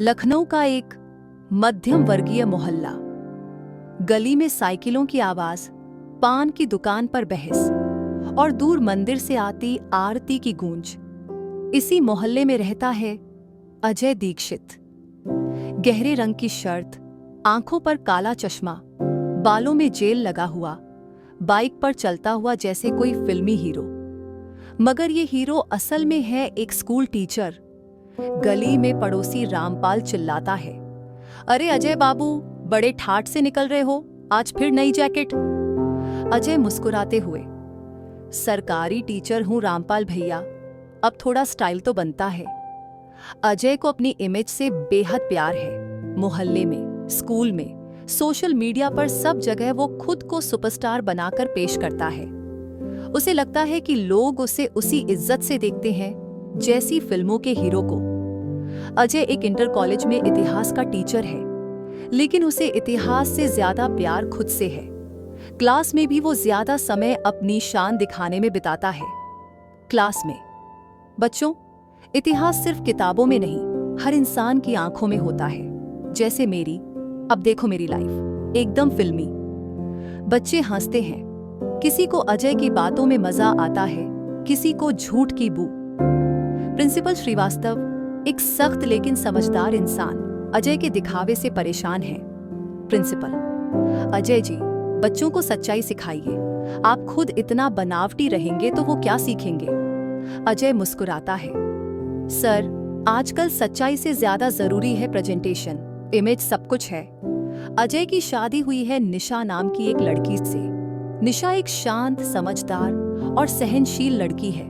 लखनऊ का एक मध्यम वर्गीय मोहल्ला। गली में साइकिलों की आवाज, पान की दुकान पर बहस और दूर मंदिर से आती आरती की गूंज। इसी मोहल्ले में रहता है अजय दीक्षित। गहरे रंग की शर्ट, आंखों पर काला चश्मा, बालों में जेल लगा हुआ, बाइक पर चलता हुआ जैसे कोई फिल्मी हीरो। मगर ये हीरो असल में है एक स्कूल टीचर। गली में पड़ोसी रामपाल चिल्लाता है, अरे अजय बाबू, बड़े ठाठ से निकल रहे हो, आज फिर नई जैकेट। अजय मुस्कुराते हुए, सरकारी टीचर हूं रामपाल भैया, अब थोड़ा स्टाइल तो बनता है। अजय को अपनी इमेज से बेहद प्यार है। मोहल्ले में, स्कूल में, सोशल मीडिया पर सब जगह वो खुद को सुपरस्टार बनाकर पेश करता है। उसे लगता है कि लोग उसे उसी इज्जत से देखते हैं जैसी फिल्मों के हीरो को। अजय एक इंटर कॉलेज में इतिहास का टीचर है, लेकिन उसे इतिहास से ज्यादा प्यार खुद से है। क्लास में भी वो ज्यादा समय अपनी शान दिखाने में बिताता है। क्लास में, बच्चों, इतिहास सिर्फ किताबों में नहीं, हर इंसान की आंखों में होता है। जैसे मेरी, अब देखो मेरी लाइफ, एकदम फिल्मी। बच्चे हंसते हैं, किसी को अजय की बातों में मजा आता है, किसी को झूठ की बू। प्रिंसिपल श्रीवास्तव, एक सख्त लेकिन समझदार इंसान, अजय के दिखावे से परेशान है। प्रिंसिपल, अजय जी, बच्चों को सच्चाई सिखाइए, आप खुद इतना बनावटी रहेंगे तो वो क्या सीखेंगे। अजय मुस्कुराता है, सर, आजकल सच्चाई से ज्यादा जरूरी है प्रेजेंटेशन, इमेज सब कुछ है। अजय की शादी हुई है निशा नाम की एक लड़की से। निशा एक शांत, समझदार और सहनशील लड़की है,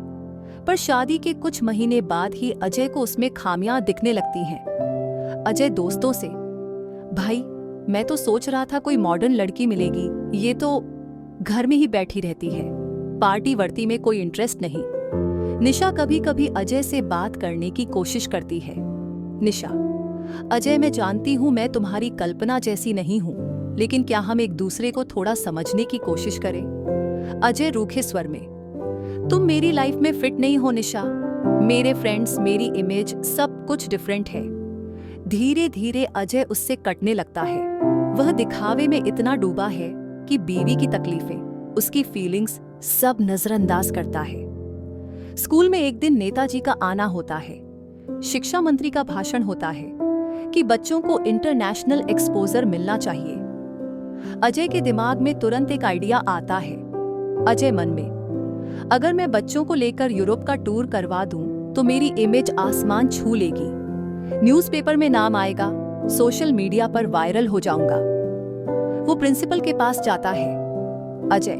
पर शादी के कुछ महीने बाद ही अजय को उसमें खामियां दिखने लगती हैं। अजय दोस्तों से, भाई, मैं तो सोच रहा था कोई मॉडर्न लड़की मिलेगी, ये तो घर में ही बैठी रहती है, पार्टी वर्टी में कोई इंटरेस्ट नहीं। निशा कभी कभी अजय से बात करने की कोशिश करती है। निशा, अजय, मैं जानती हूं मैं तुम्हारी कल्पना जैसी नहीं हूं, लेकिन क्या हम एक दूसरे को थोड़ा समझने की कोशिश करें। अजय रूखे स्वर में, तुम मेरी लाइफ में फिट नहीं हो निशा, मेरे फ्रेंड्स, मेरी इमेज, सब कुछ डिफरेंट है। धीरे धीरे अजय उससे कटने लगता है। वह दिखावे में इतना डूबा है कि बीवी की तकलीफें, उसकी फीलिंग्स सब नजरअंदाज करता है। स्कूल में एक दिन नेताजी का आना होता है। शिक्षा मंत्री का भाषण होता है कि बच्चों को इंटरनेशनल एक्सपोजर मिलना चाहिए। अजय के दिमाग में तुरंत एक आइडिया आता है। अजय मन में, अगर मैं बच्चों को लेकर यूरोप का टूर करवा दूं तो मेरी इमेज आसमान छू लेगी, न्यूज़पेपर में नाम आएगा, सोशल मीडिया पर वायरल हो जाऊंगा। वो प्रिंसिपल के पास जाता है। अजय,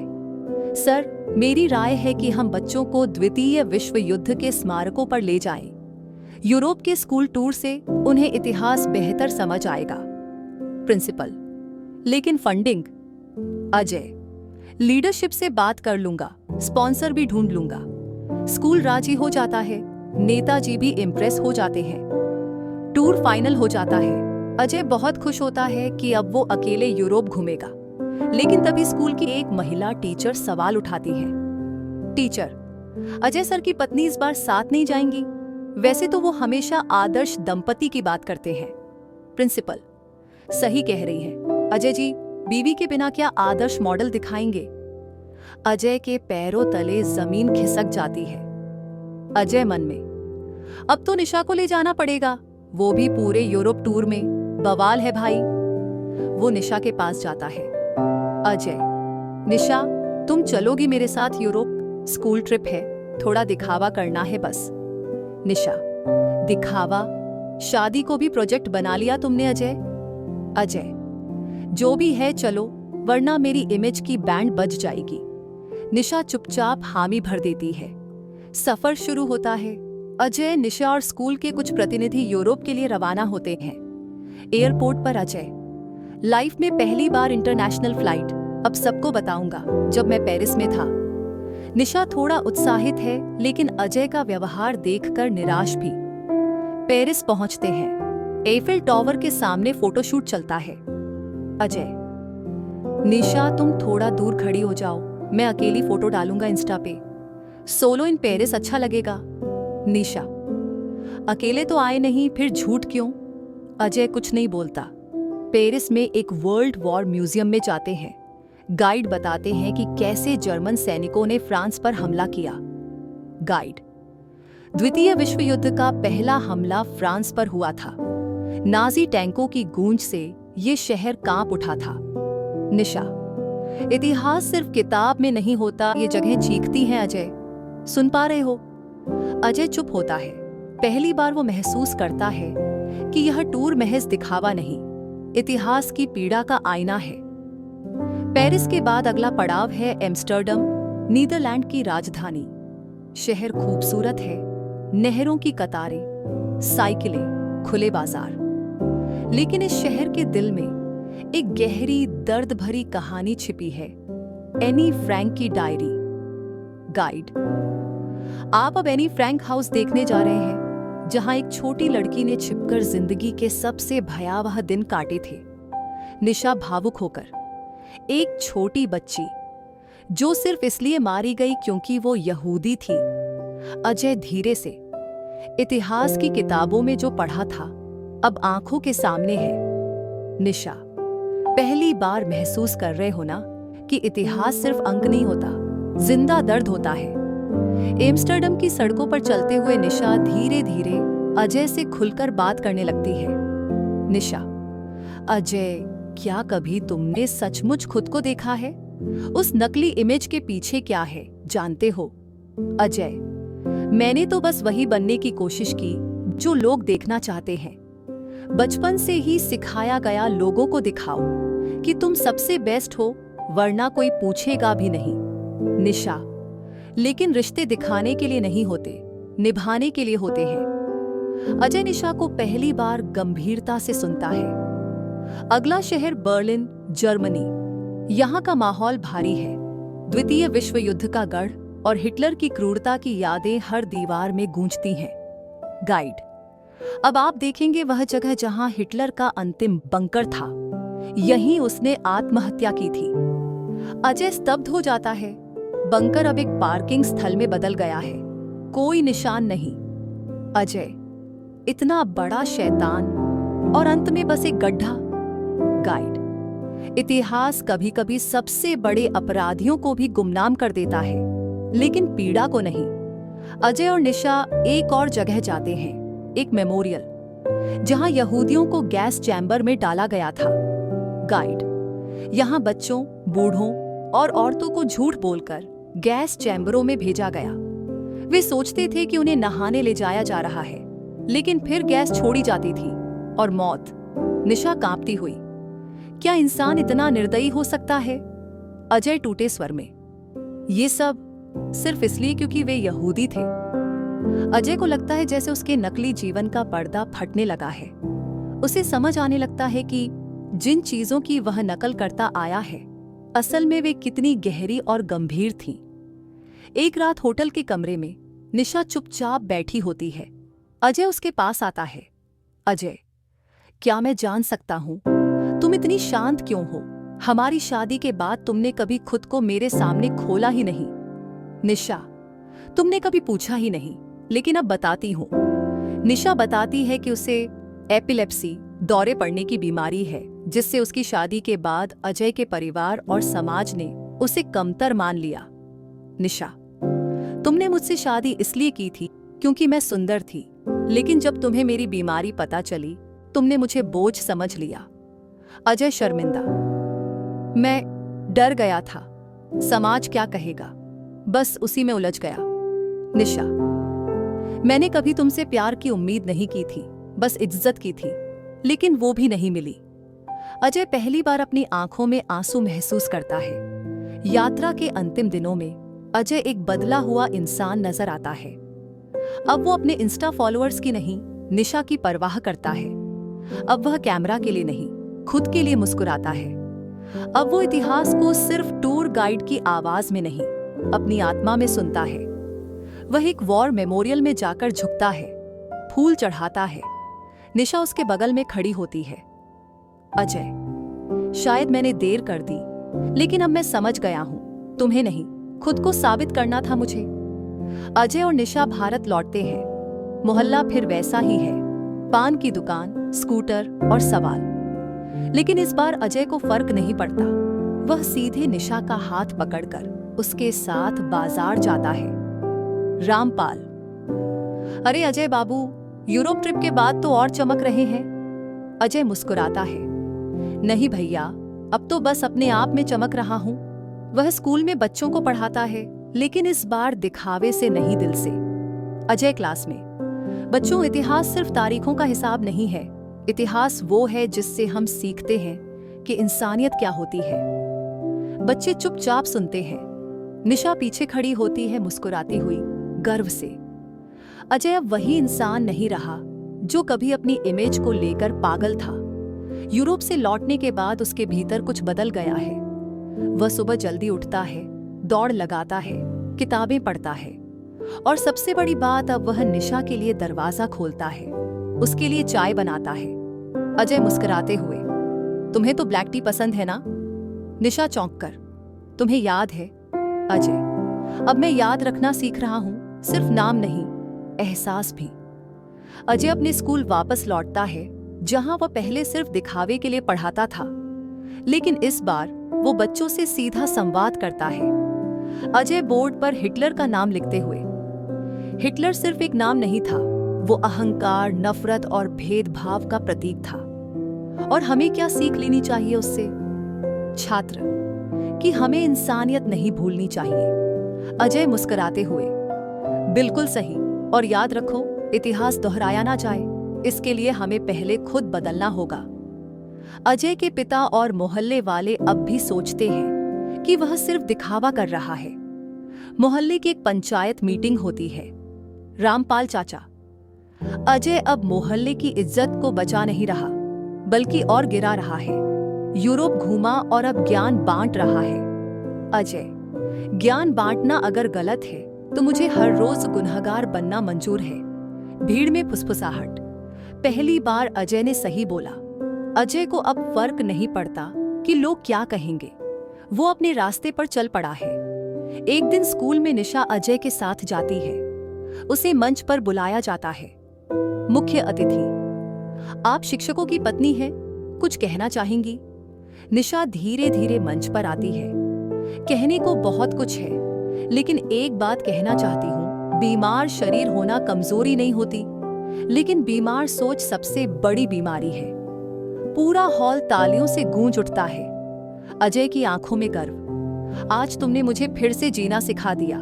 सर, मेरी राय है कि हम बच्चों को द्वितीय विश्व युद्ध के स्मारकों पर ले जाएं। यूरोप के स्कूल टूर से उन्हें इतिहास बेहतर समझ आएगा। प्रिंसिपल, लेकिन फंडिंग। अजय, लीडरशिप से बात कर लूंगा, स्पॉन्सर भी ढूंढ लूंगा। स्कूल राजी हो जाता है, नेताजी भी इम्प्रेस हो जाते हैं। टूर फाइनल हो जाता है। अजय बहुत खुश होता है कि अब वो अकेले यूरोप घूमेगा। लेकिन तभी स्कूल की एक महिला टीचर सवाल उठाती है। टीचर, अजय सर की पत्नी इस बार साथ नहीं जाएंगी? वैसे तो वो हमेशा आदर्श दंपति की बात करते हैं। प्रिंसिपल, सही कह रही है अजय जी, बीवी के बिना क्या आदर्श मॉडल दिखाएंगे। अजय के पैरों तले जमीन खिसक जाती है। अजय मन में, अब तो निशा को ले जाना पड़ेगा, वो भी पूरे यूरोप टूर में, बवाल है भाई। वो निशा के पास जाता है। अजय, निशा, तुम चलोगी मेरे साथ यूरोप? स्कूल ट्रिप है, थोड़ा दिखावा करना है बस। निशा, दिखावा? शादी को भी प्रोजेक्ट बना लिया तुमने अजय। अजय, जो भी है चलो, वरना मेरी इमेज की बैंड बज जाएगी। निशा चुपचाप हामी भर देती है। सफर शुरू होता है। अजय, निशा और स्कूल के कुछ प्रतिनिधि यूरोप के लिए रवाना होते हैं। एयरपोर्ट पर अजय, लाइफ में पहली बार इंटरनेशनल फ्लाइट, अब सबको बताऊंगा जब मैं पेरिस में था। निशा थोड़ा उत्साहित है, लेकिन अजय का व्यवहार देखकर निराश भी। पेरिस पहुंचते हैं। एफिल टावर के सामने फोटोशूट चलता है। अजय, निशा, तुम थोड़ा दूर खड़ी हो जाओ, मैं अकेली फोटो डालूंगा इंस्टा पे। सोलो इन पेरिस अच्छा लगेगा। निशा, अकेले तो आए नहीं, फिर झूठ क्यों? अजय कुछ नहीं बोलता। पेरिस में एक वर्ल्ड वॉर म्यूजियम में जाते हैं। गाइड बताते हैं कि कैसे जर्मन सैनिकों ने फ्रांस पर हमला किया। गाइड: द्वितीय विश्व युद्ध का पहला हमला फ्रांस पर हुआ था। नाजी टैंकों की गूंज से ये शहर कांप उठा था। निशा: इतिहास सिर्फ किताब में नहीं होता, ये जगह चीखती हैं। अजय: सुन पा रहे हो? अजय चुप होता है। पहली बार वो महसूस करता है कि यह टूर महज दिखावा नहीं, इतिहास की पीड़ा का आईना है। पेरिस के बाद अगला पड़ाव है एम्स्टर्डम, नीदरलैंड की राजधानी। शहर खूबसूरत है, नहरों की कतारें, साइकिलें, खुले बाजार। लेकिन इस शहर के दिल में एक गहरी दर्द भरी कहानी छिपी है, एनी फ्रैंक की डायरी। गाइड: आप अब एनी फ्रैंक हाउस देखने जा रहे हैं, जहां एक छोटी लड़की ने छिपकर जिंदगी के सबसे भयावह दिन काटे थे। निशा भावुक होकर: एक छोटी बच्ची जो सिर्फ इसलिए मारी गई क्योंकि वो यहूदी थी। अजय धीरे से: इतिहास की किताबों में जो पढ़ा था अब आंखों के सामने है। निशा: पहली बार महसूस कर रहे हो ना कि इतिहास सिर्फ अंक नहीं होता, जिंदा दर्द होता है। एम्स्टर्डम की सड़कों पर चलते हुए निशा धीरे धीरे अजय से खुलकर बात करने लगती है। निशा: अजय, क्या कभी तुमने सचमुच खुद को देखा है? उस नकली इमेज के पीछे क्या है, जानते हो? अजय: मैंने तो बस वही बनने की कोशिश की जो लोग देखना चाहते हैं। बचपन से ही सिखाया गया लोगों को दिखाओ कि तुम सबसे बेस्ट हो, वरना कोई पूछेगा भी नहीं। निशा: लेकिन रिश्ते दिखाने के लिए नहीं होते, निभाने के लिए होते हैं। अजय निशा को पहली बार गंभीरता से सुनता है। अगला शहर बर्लिन, जर्मनी। यहाँ का माहौल भारी है। द्वितीय विश्व युद्ध का गढ़ और हिटलर की क्रूरता की यादें हर दीवार में गूंजती हैं। गाइड: अब आप देखेंगे वह जगह जहां हिटलर का अंतिम बंकर था। यहीं उसने आत्महत्या की थी। अजय स्तब्ध हो जाता है। बंकर अब एक पार्किंग स्थल में बदल गया है, कोई निशान नहीं। अजय: इतना बड़ा शैतान और अंत में बस एक गड्ढा। गाइड: इतिहास कभी कभी सबसे बड़े अपराधियों को भी गुमनाम कर देता है, लेकिन पीड़ा को नहीं। अजय और निशा एक और जगह जाते हैं, एक मेमोरियल, जहां यहूदियों को गैस चैम्बर में डाला गया था। गाइड: यहां बच्चों, बूढ़ों और औरतों को झूठ बोलकर गैस चैम्बरों में भेजा गया। वे सोचते थे कि उन्हें नहाने ले जाया जा रहा है, लेकिन फिर गैस छोड़ी जाती थी और मौत। निशा कांपती हुई: क्या इंसान इतना निर्दयी हो सकता है? अजय टूटे स्वर में: ये सब सिर्फ इसलिए क्योंकि वे यहूदी थे। अजय को लगता है जैसे उसके नकली जीवन का पर्दा फटने लगा है। उसे समझ आने लगता है कि जिन चीजों की वह नकल करता आया है, असल में वे कितनी गहरी और गंभीर थीं। एक रात होटल के कमरे में निशा चुपचाप बैठी होती है। अजय उसके पास आता है। अजय: क्या मैं जान सकता हूं तुम इतनी शांत क्यों हो? हमारी शादी के बाद तुमने कभी खुद को मेरे सामने खोला ही नहीं। निशा: तुमने कभी पूछा ही नहीं, लेकिन अब बताती हूं। निशा बताती है कि उसे एपिलेप्सी, दौरे पड़ने की बीमारी है, जिससे उसकी शादी के बाद अजय के परिवार और समाज ने उसे कमतर मान लिया। निशा: तुमने मुझसे शादी इसलिए की थी क्योंकि मैं सुंदर थी, लेकिन जब तुम्हें मेरी बीमारी पता चली, तुमने मुझे बोझ समझ लिया। अजय शर्मिंदा: मैं डर गया था, समाज क्या कहेगा, बस उसी में उलझ गया। निशा: मैंने कभी तुमसे प्यार की उम्मीद नहीं की थी, बस इज्जत की थी, लेकिन वो भी नहीं मिली। अजय पहली बार अपनी आंखों में आंसू महसूस करता है। यात्रा के अंतिम दिनों में अजय एक बदला हुआ इंसान नजर आता है। अब वो अपने इंस्टा फॉलोअर्स की नहीं, निशा की परवाह करता है। अब वह कैमरा के लिए नहीं, खुद के लिए मुस्कुराता है। अब वो इतिहास को सिर्फ टूर गाइड की आवाज में नहीं, अपनी आत्मा में सुनता है। वह एक वॉर मेमोरियल में जाकर झुकता है, फूल चढ़ाता है। निशा उसके बगल में खड़ी होती है। अजय: शायद मैंने देर कर दी, लेकिन अब मैं समझ गया हूं, तुम्हें नहीं, खुद को साबित करना था मुझे। अजय और निशा भारत लौटते हैं। मोहल्ला फिर वैसा ही है, पान की दुकान, स्कूटर और सवाल। लेकिन इस बार अजय को फर्क नहीं पड़ता। वह सीधे निशा का हाथ पकड़कर उसके साथ बाजार जाता है। रामपाल: अरे अजय बाबू, यूरोप ट्रिप के बाद तो और चमक रहे हैं। अजय मुस्कुराता है। नहीं भैया, अब तो बस अपने आप में चमक रहा हूं। वह स्कूल में बच्चों को पढ़ाता है, लेकिन इस बार दिखावे से नहीं, दिल से। अजय क्लास में: बच्चों, इतिहास सिर्फ तारीखों का हिसाब नहीं है। इतिहास वो है जिससे हम सीखते हैं कि इंसानियत क्या होती है। बच्चे चुपचाप सुनते हैं। निशा पीछे खड़ी होती है, मुस्कुराती हुई, गर्व से। अजय अब वही इंसान नहीं रहा जो कभी अपनी इमेज को लेकर पागल था। यूरोप से लौटने के बाद उसके भीतर कुछ बदल गया है। वह सुबह जल्दी उठता है, दौड़ लगाता है, किताबें पढ़ता है, और सबसे बड़ी बात, अब वह निशा के लिए दरवाजा खोलता है, उसके लिए चाय बनाता है। अजय मुस्कुराते हुए: तुम्हें तो ब्लैक टी पसंद है ना? निशा चौंक कर: तुम्हें याद है? अजय: अब मैं याद रखना सीख रहा हूं, सिर्फ नाम नहीं, एहसास भी। अजय अपने स्कूल वापस लौटता है, जहां वह पहले सिर्फ दिखावे के लिए पढ़ाता था, लेकिन इस बार वो बच्चों से सीधा संवाद करता है। अजय बोर्ड पर हिटलर का नाम लिखते हुए: हिटलर सिर्फ एक नाम नहीं था, वो अहंकार, नफरत और भेदभाव का प्रतीक था। और हमें क्या सीख लेनी चाहिए उससे? छात्र: कि हमें इंसानियत नहीं भूलनी चाहिए। अजय मुस्कुराते हुए: बिल्कुल सही, और याद रखो, इतिहास दोहराया ना जाए, इसके लिए हमें पहले खुद बदलना होगा। अजय के पिता और मोहल्ले वाले अब भी सोचते हैं कि वह सिर्फ दिखावा कर रहा है। मोहल्ले की एक पंचायत मीटिंग होती है। रामपाल चाचा: अजय अब मोहल्ले की इज्जत को बचा नहीं रहा, बल्कि और गिरा रहा है। यूरोप घूमा और अब ज्ञान बांट रहा है। अजय: ज्ञान बांटना अगर गलत है तो मुझे हर रोज गुनहगार बनना मंजूर है। भीड़ में फुसफुसाहट। पहली बार अजय ने सही बोला। अजय को अब फर्क नहीं पड़ता कि लोग क्या कहेंगे। वो अपने रास्ते पर चल पड़ा है। एक दिन स्कूल में निशा अजय के साथ जाती है। उसे मंच पर बुलाया जाता है। मुख्य अतिथि: आप शिक्षकों की पत्नी हैं, कुछ कहना चाहेंगी? निशा धीरे धीरे मंच पर आती है। कहने को बहुत कुछ है, लेकिन एक बात कहना चाहती हूँ, बीमार शरीर होना कमजोरी नहीं होती, लेकिन बीमार सोच सबसे बड़ी बीमारी है। पूरा हॉल तालियों से गूंज उठता है। अजय की आंखों में गर्व: आज तुमने मुझे फिर से जीना सिखा दिया।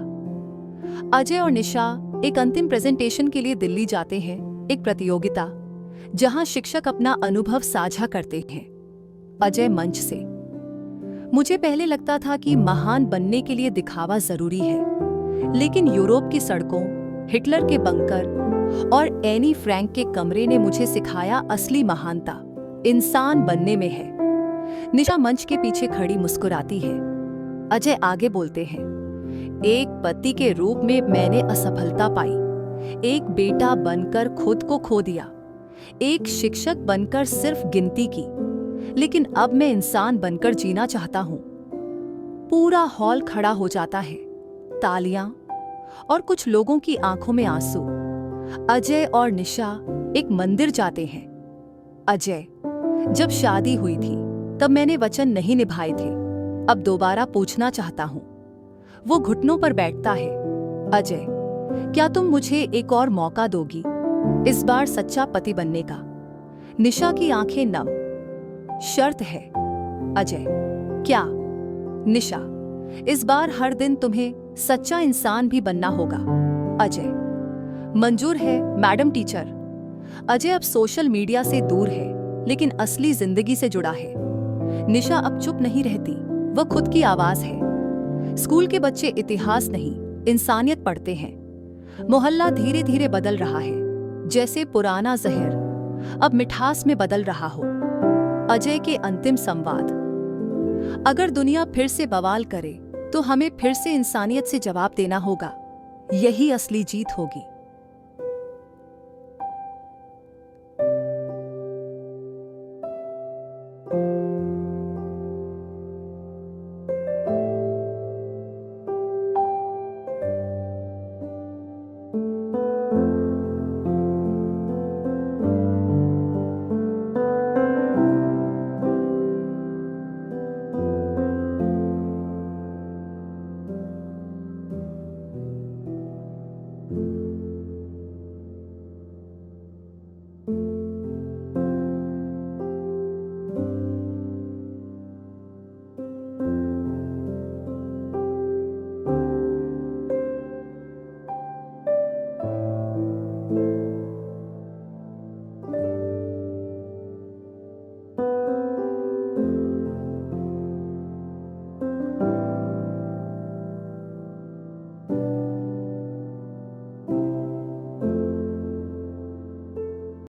अजय और निशा एक अंतिम प्रेजेंटेशन के लिए दिल्ली जाते हैं, एक प्रतियोगिता जहां शिक्षक अपना अनुभव साझा करते हैं। अजय मंच से: मुझे पहले लगता था कि महान बनने के लिए दिखावा जरूरी है, लेकिन यूरोप की सड़कों, हिटलर के बंकर और एनी फ्रैंक के कमरे ने मुझे सिखाया असली महानता इंसान बनने में है। निशा मंच के पीछे खड़ी मुस्कुराती है। अजय आगे बोलते हैं: एक पति के रूप में मैंने असफलता पाई, एक बेटा बनकर खुद को खो दिया, एक शिक्षक बनकर सिर्फ गिनती की, लेकिन अब मैं इंसान बनकर जीना चाहता हूं। पूरा हॉल खड़ा हो जाता है, तालियां, और कुछ लोगों की आंखों में आंसू। अजय और निशा एक मंदिर जाते हैं। अजय: जब शादी हुई थी तब मैंने वचन नहीं निभाए थे, अब दोबारा पूछना चाहता हूं। वो घुटनों पर बैठता है। अजय: क्या तुम मुझे एक और मौका दोगी, इस बार सच्चा पति बनने का? निशा की आंखें नम: शर्त है। अजय: क्या? निशा: इस बार हर दिन तुम्हें सच्चा इंसान भी बनना होगा। अजय: मंजूर है मैडम टीचर। अजय अब सोशल मीडिया से दूर है, लेकिन असली जिंदगी से जुड़ा है। निशा अब चुप नहीं रहती, वह खुद की आवाज है। स्कूल के बच्चे इतिहास नहीं, इंसानियत पढ़ते हैं। मोहल्ला धीरे धीरे बदल रहा है, जैसे पुराना जहर अब मिठास में बदल रहा हो। अजय के अंतिम संवाद: अगर दुनिया फिर से बवाल करे तो हमें फिर से इंसानियत से जवाब देना होगा। यही असली जीत होगी।